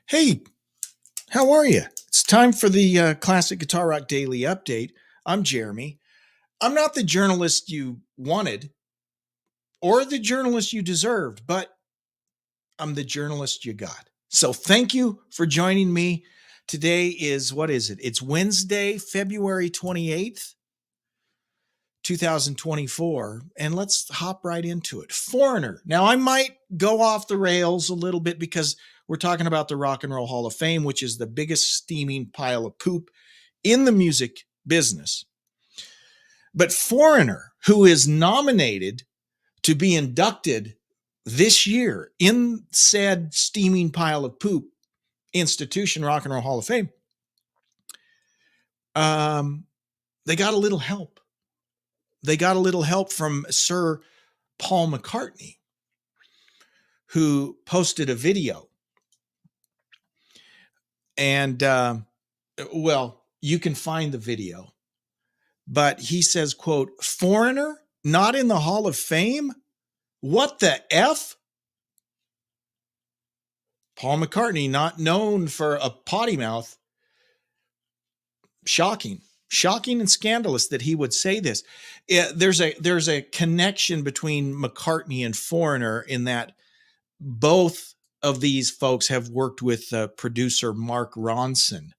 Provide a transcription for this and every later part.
Hey, how are you? It's time for the Classic Guitar Rock Daily Update. I'm Jeremy. I'm not the journalist you wanted or the journalist you deserved, but I'm the journalist you got. So thank you for joining me. Today is, what is it? It's Wednesday, February 28th, 2024. And let's hop right into it. Foreigner. Now, I might go off the rails a little bit because we're talking about the Rock and Roll Hall of Fame, which is the biggest steaming pile of poop in the music business. But Foreigner, who is nominated to be inducted this year in said steaming pile of poop institution, Rock and Roll Hall of Fame, they got a little help. They got a little help from Sir Paul McCartney, who posted a video. And, well, you can find the video. But he says, quote, "Foreigner not in the Hall of Fame? What the F?" Paul McCartney, not known for a potty mouth. Shocking and scandalous that he would say this. There's a connection between McCartney and Foreigner in that both of these folks have worked with producer Mark Ronson.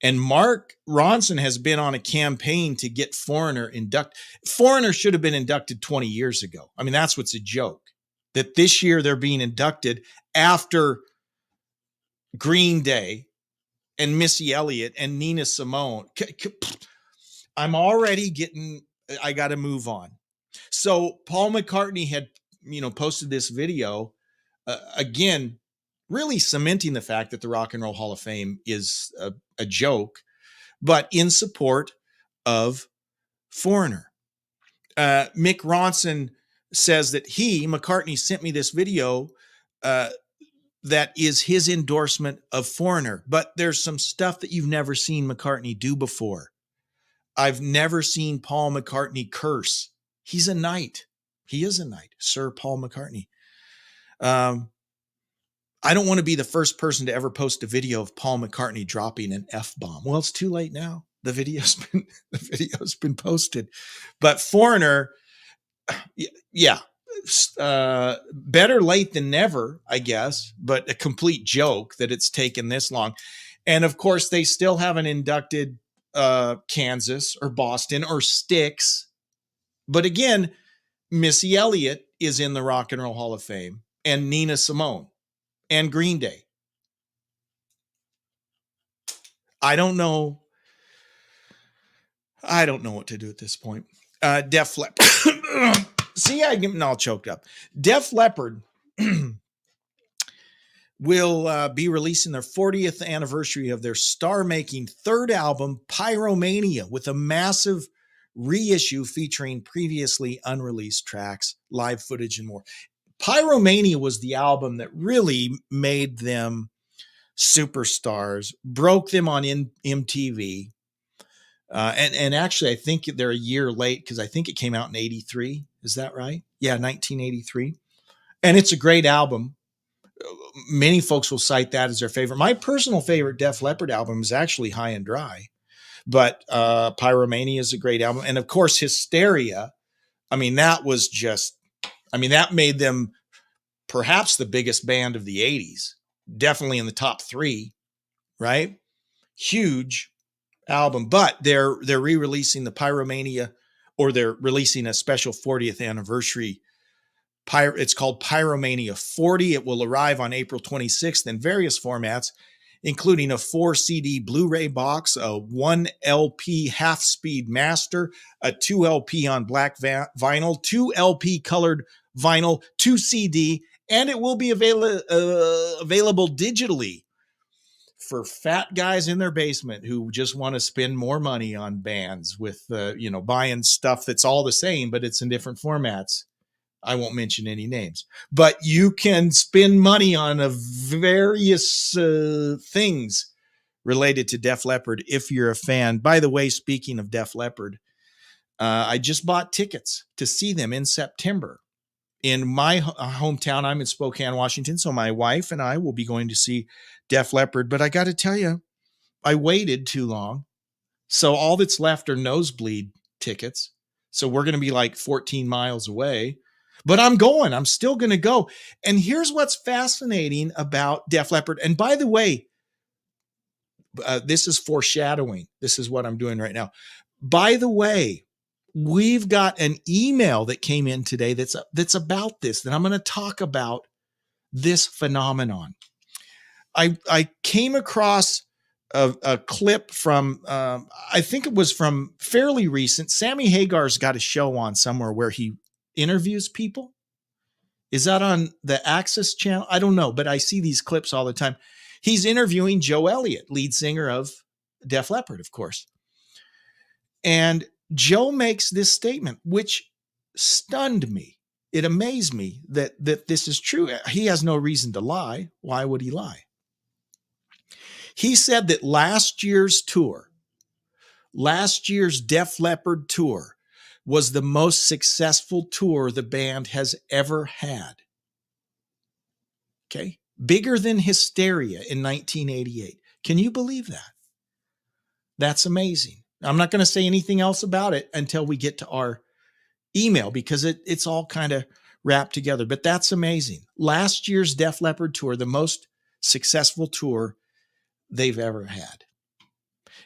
And Mark Ronson has been on a campaign to get Foreigner inducted. Foreigner should have been inducted 20 years ago. I mean, that's what's a joke. That this year they're being inducted after Green Day and Missy Elliott and Nina Simone. I'm already I got to move on. So Paul McCartney had, posted this video, again, really cementing the fact that the Rock and Roll Hall of Fame is a joke, but in support of Foreigner. Mick Ronson says that McCartney, sent me this video that is his endorsement of Foreigner, but there's some stuff that you've never seen McCartney do before. I've never seen Paul McCartney curse. He's a knight. He is a knight, Sir Paul McCartney. I don't want to be the first person to ever post a video of Paul McCartney dropping an F-bomb. Well, it's too late now. The video's been posted. But Foreigner, yeah, better late than never, I guess, but a complete joke that it's taken this long. And of course, they still haven't inducted Kansas or Boston or Styx. But again, Missy Elliott is in the Rock and Roll Hall of Fame, and Nina Simone and Green Day. I don't know what to do at this point. Def Leppard. See, I'm getting all choked up. Def Leppard will be releasing their 40th anniversary of their star-making third album, Pyromania, with a massive reissue featuring previously unreleased tracks, live footage, and more. Pyromania was the album that really made them superstars, broke them on MTV. And actually, I think they're a year late because I think it came out in 83. Is that right? Yeah, 1983. And it's a great album. Many folks will cite that as their favorite. My personal favorite Def Leppard album is actually High and Dry. But Pyromania is a great album. And of course, Hysteria. I mean, that made them perhaps the biggest band of the 80s. Definitely in the top 3, right? Huge album. But they're re-releasing the Pyromania, or they're releasing a special 40th anniversary. It's called Pyromania 40. It will arrive on April 26th in various formats, including a 4 CD Blu-ray box, a 1 LP half-speed master, a 2 LP on black vinyl, 2 LP colored vinyl, 2 CD, and it will be available digitally for fat guys in their basement who just want to spend more money on bands with, buying stuff that's all the same, but it's in different formats. I won't mention any names, but you can spend money on various things related to Def Leppard if you're a fan. By the way, speaking of Def Leppard, I just bought tickets to see them in September. in my hometown, I'm in Spokane, Washington. So my wife and I will be going to see Def Leppard. But I got to tell you, I waited too long. So all that's left are nosebleed tickets. So we're going to be like 14 miles away. But I'm going. I'm still going to go. And here's what's fascinating about Def Leppard. And by the way, this is foreshadowing. This is what I'm doing right now. By the way, we've got an email that came in today that's about this, that I'm going to talk about this phenomenon. I came across a clip from, I think it was from fairly recent. Sammy Hagar's got a show on somewhere where he interviews people. Is that on the Access channel? I don't know, but I see these clips all the time. He's interviewing Joe Elliott, lead singer of Def Leppard, of course. And Joe makes this statement, which stunned me. It amazed me that this is true. He has no reason to lie. Why would he lie? He said that last year's Def Leppard tour, was the most successful tour the band has ever had. Okay. Bigger than Hysteria in 1988. Can you believe that? That's amazing. I'm not going to say anything else about it until we get to our email, because it's all kind of wrapped together. But that's amazing. Last year's Def Leppard tour, the most successful tour they've ever had.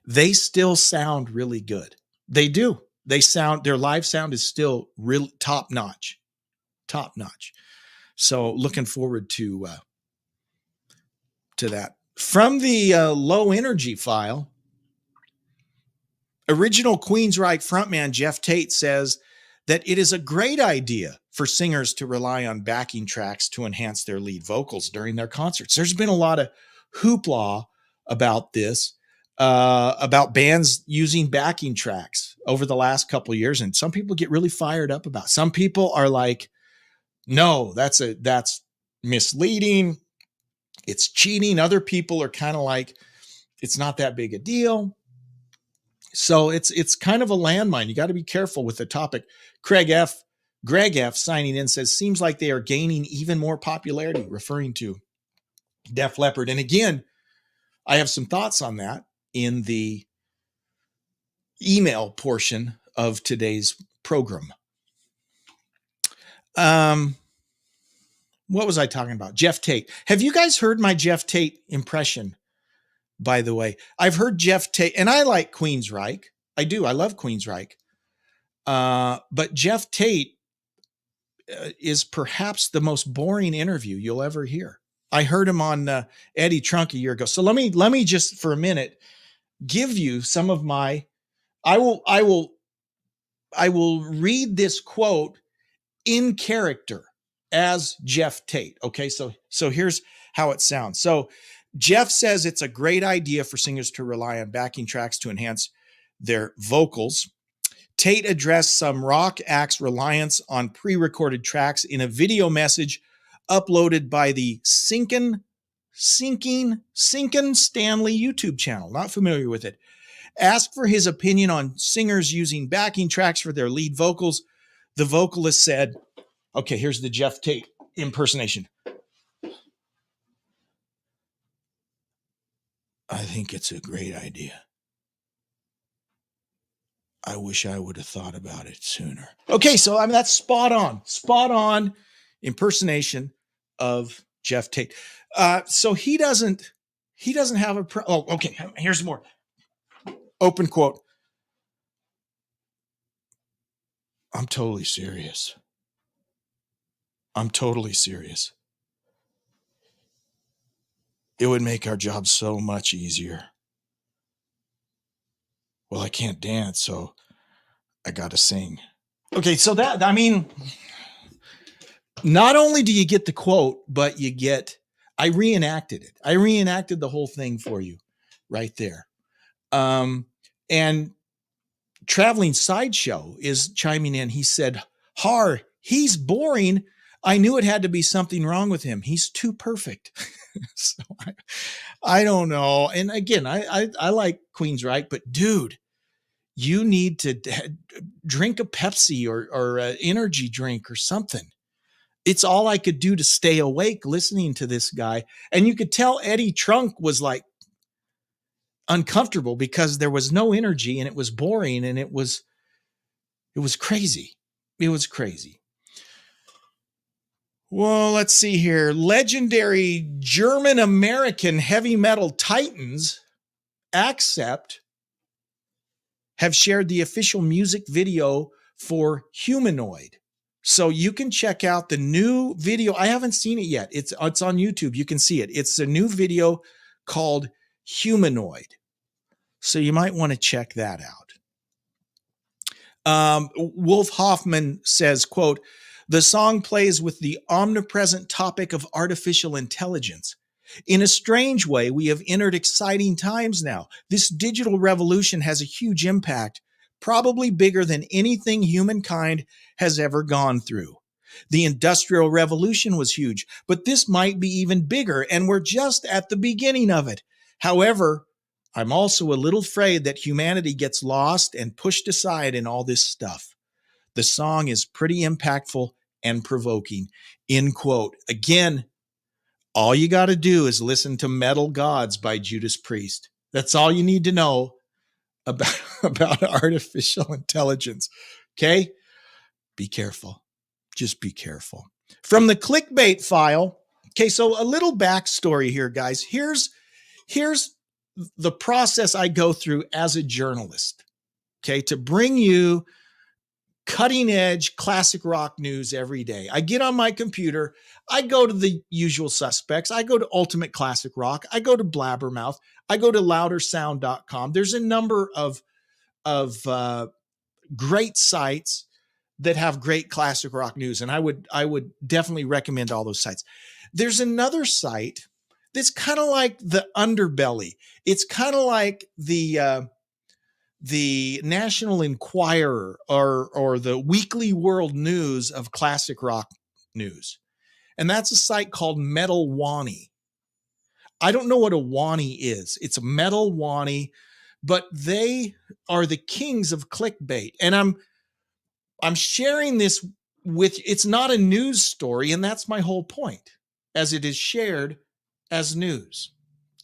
They still sound really good. They do. Their live sound is still really top notch. So looking forward to that. From the Low Energy file, original Queensryche frontman Geoff Tate says that it is a great idea for singers to rely on backing tracks to enhance their lead vocals during their concerts. There's been a lot of hoopla about this, about bands using backing tracks over the last couple of years. And some people get really fired up about it. Some people are like, no, that's misleading. It's cheating. Other people are kind of like, it's not that big a deal. So it's kind of a landmine. You got to be careful with the topic. Greg F. signing in says, seems like they are gaining even more popularity, referring to Def Leppard. And again, I have some thoughts on that in the email portion of today's program. What was I talking about? Geoff Tate. Have you guys heard my Geoff Tate impression? By the way, I've heard Geoff Tate, and I like Queensryche. I do. I love Queensryche. But Geoff Tate is perhaps the most boring interview you'll ever hear. I heard him on Eddie Trunk a year ago. So let me just for a minute give you some of my. I will read this quote in character as Geoff Tate. Okay, so here's how it sounds. So Geoff says it's a great idea for singers to rely on backing tracks to enhance their vocals. Tate addressed some rock acts' reliance on pre-recorded tracks in a video message uploaded by the Sinkin Stanley YouTube channel. Not familiar with it. Asked for his opinion on singers using backing tracks for their lead vocals, the vocalist said, okay, here's the Geoff Tate impersonation. I think it's a great idea. I wish I would have thought about it sooner. Okay, so I mean that's spot on impersonation of Geoff Tate. So he doesn't have a okay, here's more. Open quote. I'm totally serious. It would make our job so much easier. Well, I can't dance, so I got to sing. Okay, so that, I mean, not only do you get the quote, but I reenacted it. I reenacted the whole thing for you right there. And Traveling Sideshow is chiming in. He said, he's boring. I knew it had to be something wrong with him. He's too perfect. So I don't know. And again, I like Queensryche, but dude, you need to drink a Pepsi or an energy drink or something. It's all I could do to stay awake listening to this guy. And you could tell Eddie Trunk was like uncomfortable because there was no energy and it was boring and it was crazy. It was crazy. Well, let's see here. Legendary German American heavy metal titans Accept have shared the official music video for Humanoid. So you can check out the new video. I haven't seen it yet. It's on YouTube. You can see it. It's a new video called Humanoid. So you might want to check that out. Wolf Hoffman says, quote, "The song plays with the omnipresent topic of artificial intelligence. In a strange way, we have entered exciting times now. This digital revolution has a huge impact, probably bigger than anything humankind has ever gone through. The Industrial Revolution was huge, but this might be even bigger, and we're just at the beginning of it. However, I'm also a little afraid that humanity gets lost and pushed aside in all this stuff. The song is pretty impactful and provoking." End quote. Again, all you got to do is listen to Metal Gods by Judas Priest. That's all you need to know about artificial intelligence. Okay? Be careful. Just be careful. From the clickbait file. Okay, so a little backstory here, guys. Here's the process I go through as a journalist. Okay, to bring you cutting edge classic rock news every day. I get on my computer. I go to the usual suspects. I go to Ultimate Classic Rock. I go to Blabbermouth. I go to loudersound.com. There's a number of great sites that have great classic rock news. And I would definitely recommend all those sites. There's another site that's kind of like the underbelly. It's kind of like the National Enquirer or the Weekly World News of classic rock news. And that's a site called Metal Wani. I don't know what a Wani is. It's a Metal Wani, but they are the kings of clickbait. And I'm sharing this with, it's not a news story, and that's my whole point, as it is shared as news.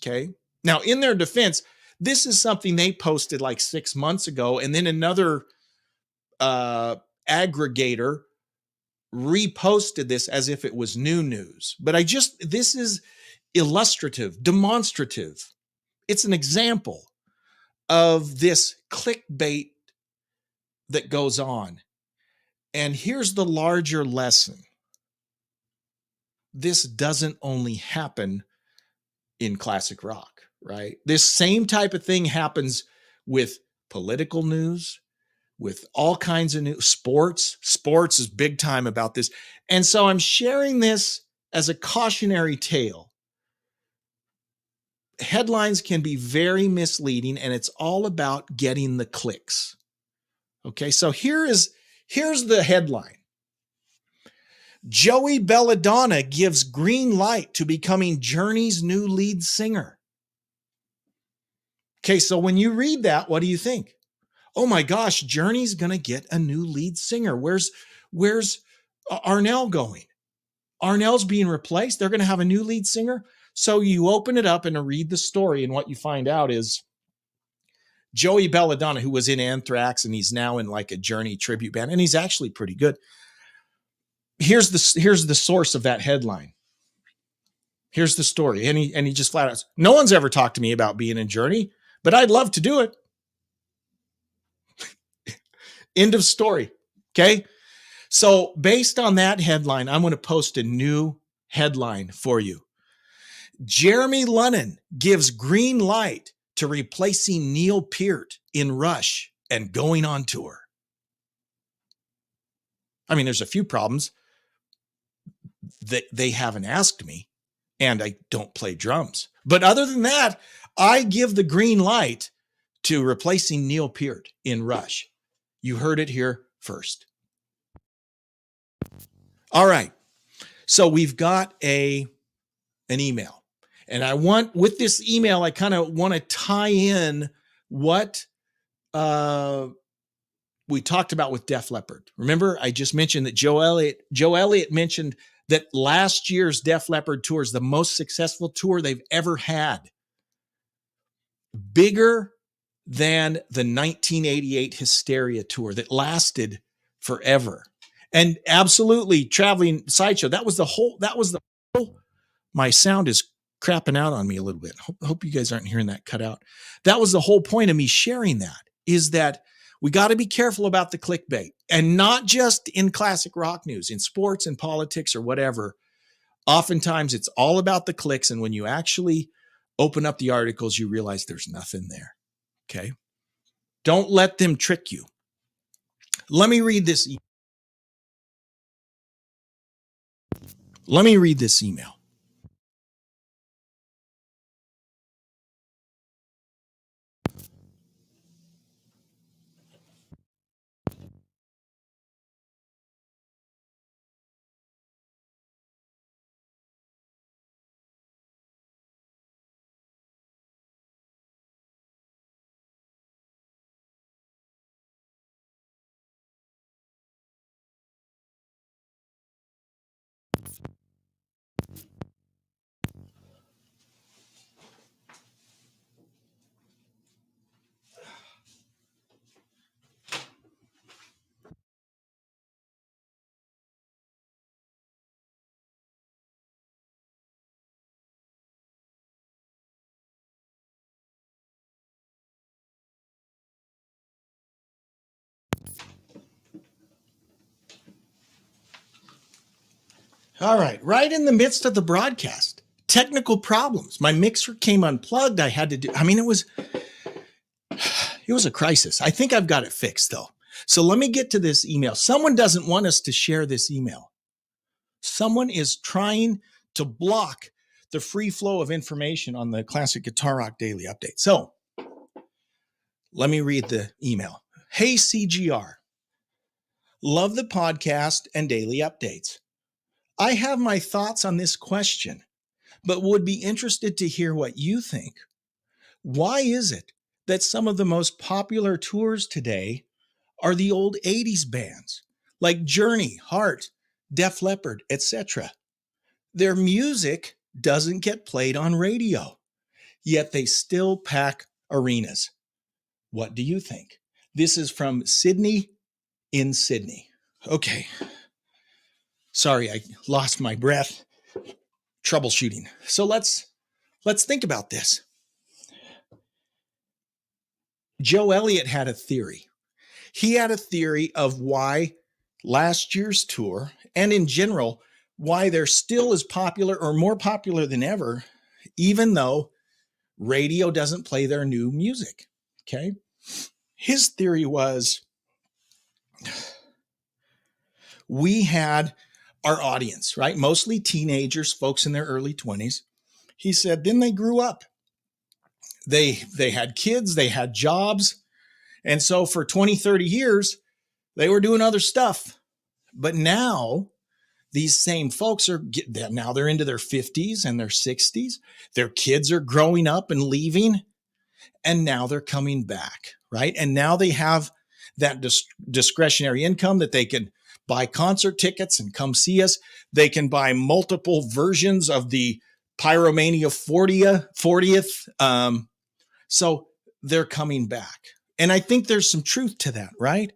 Okay. Now, in their defense, this is something they posted like 6 months ago, and then another aggregator reposted this as if it was new news. But this is illustrative, demonstrative. It's an example of this clickbait that goes on. And here's the larger lesson. This doesn't only happen in classic rock, right? This same type of thing happens with political news, with all kinds of news. Sports is big time about this. And so I'm sharing this as a cautionary tale. Headlines can be very misleading, and it's all about getting the clicks. Okay, so here's the headline. Joey Belladonna gives green light to becoming Journey's new lead singer. Okay, so when you read that, what do you think? Oh my gosh, Journey's going to get a new lead singer. Where's Arnell going? Arnell's being replaced. They're going to have a new lead singer. So you open it up and read the story, and what you find out is Joey Belladonna, who was in Anthrax, and he's now in like a Journey tribute band, and he's actually pretty good. Here's the source of that headline. Here's the story. And he just flat out, no one's ever talked to me about being in Journey, but I'd love to do it. End of story. Okay. So based on that headline, I'm going to post a new headline for you. Jeremy Lunnan gives green light to replacing Neil Peart in Rush and going on tour. I mean, there's a few problems that they haven't asked me, and I don't play drums. But other than that, I give the green light to replacing Neil Peart in Rush. You heard it here first. All right. So we've got an email. And with this email, I kind of want to tie in what we talked about with Def Leppard. Remember, I just mentioned that Joe Elliott mentioned that last year's Def Leppard tour is the most successful tour they've ever had. Bigger than the 1988 Hysteria tour that lasted forever. And absolutely Traveling Sideshow. That was the whole, my sound is crapping out on me a little bit. Hope you guys aren't hearing that cut out. That was the whole point of me sharing that, is that we got to be careful about the clickbait, and not just in classic rock news, in sports and politics or whatever. Oftentimes it's all about the clicks. And when you actually open up the articles, you realize there's nothing there. Okay. Don't let them trick you. Let me read this. Let me read this email. All right in the midst of the broadcast, technical problems. My mixer came unplugged. I had to do, it was a crisis. I think I've got it fixed though. So let me get to this email. Someone doesn't want us to share this email. Someone is trying to block the free flow of information on the Classic Guitar Rock Daily Update. So let me read the email. Hey, CGR. Love the podcast and daily updates. I have my thoughts on this question, but would be interested to hear what you think. Why is it that some of the most popular tours today are the old 80s bands like Journey, Heart, Def Leppard, etc.? Their music doesn't get played on radio, yet they still pack arenas. What do you think? This is from Sydney in Sydney. Okay. Sorry, I lost my breath. Troubleshooting. So let's think about this. Joe Elliott had a theory. He had a theory of why last year's tour, and in general, why they're still as popular or more popular than ever, even though radio doesn't play their new music. Okay. His theory was we had our audience, right? Mostly teenagers, folks in their early 20s. He said, then they grew up. They had kids, they had jobs. And so for 20, 30 years, they were doing other stuff. But now these same folks now they're into their 50s and their 60s. Their kids are growing up and leaving. And now they're coming back, right? And now they have that discretionary income that they can buy concert tickets and come see us. They can buy multiple versions of the Pyromania 40th. So they're coming back. And I think there's some truth to that, right?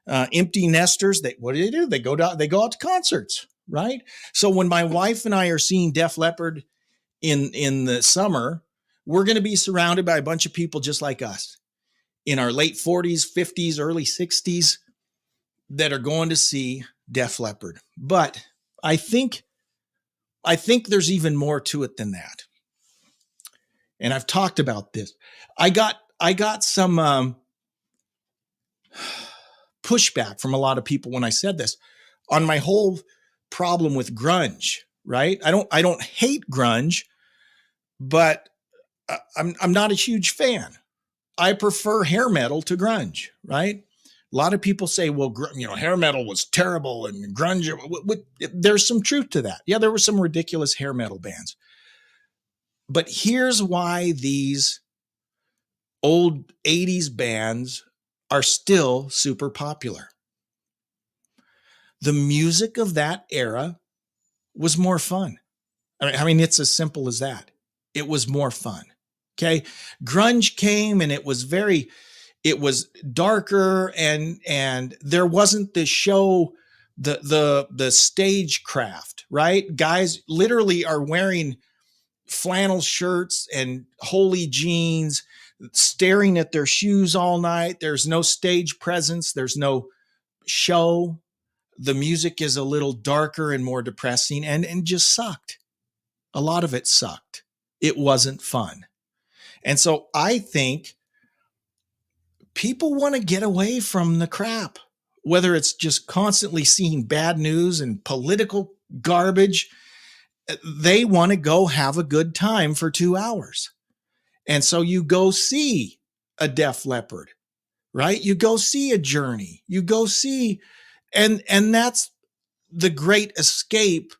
Empty nesters, what do? They go out to concerts, right? So when my wife and I are seeing Def Leppard in the summer, we're going to be surrounded by a bunch of people just like us in our late 40s, 50s, early 60s that are going to see Def Leppard. But I think there's even more to it than that. And I've talked about this. I got some pushback from a lot of people when I said this on my whole problem with grunge, right? I don't hate grunge, but I'm not a huge fan. I prefer hair metal to grunge, right? A lot of people say, well, hair metal was terrible and grunge. There's some truth to that. Yeah, there were some ridiculous hair metal bands. But here's why these old 80s bands are still super popular. The music of that era was more fun. I mean, it's as simple as that. It was more fun. Okay. Grunge came and it was darker and there wasn't the show, the stagecraft, right? Guys literally are wearing flannel shirts and holey jeans, staring at their shoes all night. There's no stage presence. There's no show. The music is a little darker and more depressing and just sucked. A lot of it sucked. It wasn't fun. And so I think people want to get away from the crap, whether it's just constantly seeing bad news and political garbage. They want to go have a good time for 2 hours. And so you go see a Def Leppard, right? You go see a Journey. You go see, and that's the great escape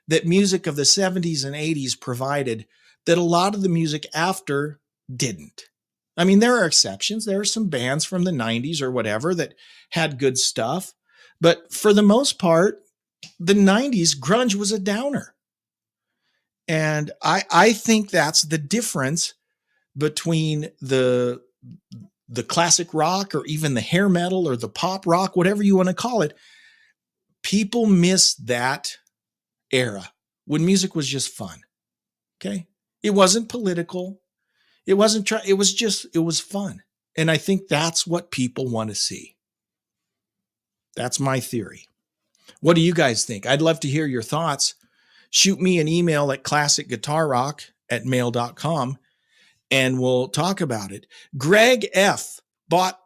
that music of the 70s and 80s provided that a lot of the music after didn't. I mean, there are exceptions. There are some bands from the 90s or whatever that had good stuff. But for the most part, the 90s, grunge was a downer. And I think that's the difference between the classic rock or even the hair metal or the pop rock, whatever you want to call it. People miss that era when music was just fun. Okay. It wasn't political. It wasn't, it was fun. And I think that's what people want to see. That's my theory. What do you guys think? I'd love to hear your thoughts. Shoot me an email at classicguitarrock@mail.com and we'll talk about it. Greg F. bought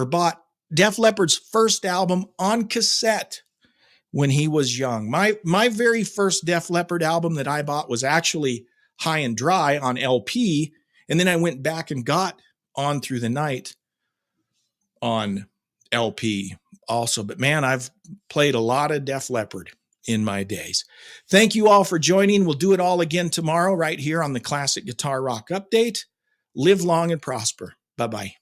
bought Def Leppard's first album on cassette when he was young. My very first Def Leppard album that I bought was actually High and Dry on LP. And then I went back and got On Through the Night on LP also. But man, I've played a lot of Def Leppard in my days. Thank you all for joining. We'll do it all again tomorrow right here on the Classic Guitar Rock Update. Live long and prosper. Bye-bye.